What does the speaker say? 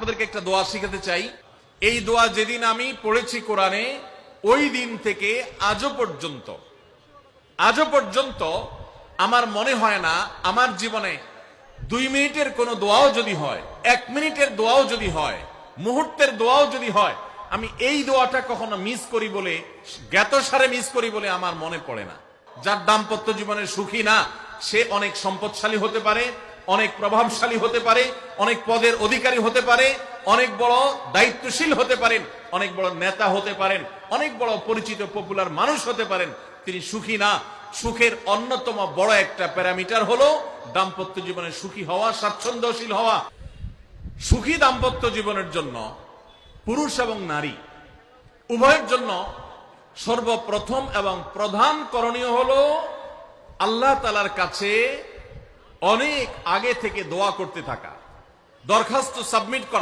আপনাদেরকে একটা দোয়া শিখাতে চাই। এই দোয়া যেদিন আমি পড়েছি কোরআনে, ওই দিন থেকে আজও পর্যন্ত আমার মনে হয় না আমার জীবনে 2 মিনিটের কোনো দোয়াও যদি হয়, 1 মিনিটের দোয়াও যদি হয়, মুহূর্তের দোয়াও যদি হয়, আমি এই দোয়াটা কখনো মিস করি বলে, জ্ঞাতসারে মিস করি বলে আমার মনে পড়ে না। যার দাম্পত্য জীবনের সুখী না, সে অনেক সম্পদশালী হতে পারে, অনেক প্রভাবশালী হতে পারে, অনেক পদের অধিকারী হতে পারে, অনেক বড় দায়িত্বশীল হতে পারেন, অনেক বড় নেতা হতে পারেন, অনেক বড় পরিচিত পপুলার মানুষ হতে পারেন, তিনি সুখী না। সুখের অন্যতম বড় একটা প্যারামিটার হলো দাম্পত্য জীবনে সুখী হওয়া, স্বাচ্ছন্দ্যশীল হওয়া। সুখী দাম্পত্য জীবনের জন্য পুরুষ এবং নারী উভয়ের জন্য সর্বপ্রথম এবং প্রধান করণীয় হলো আল্লাহ তাআলার কাছে অনেক আগে থেকে দোয়া করতে থাকা, দরখাস্ত সাবমিট করা।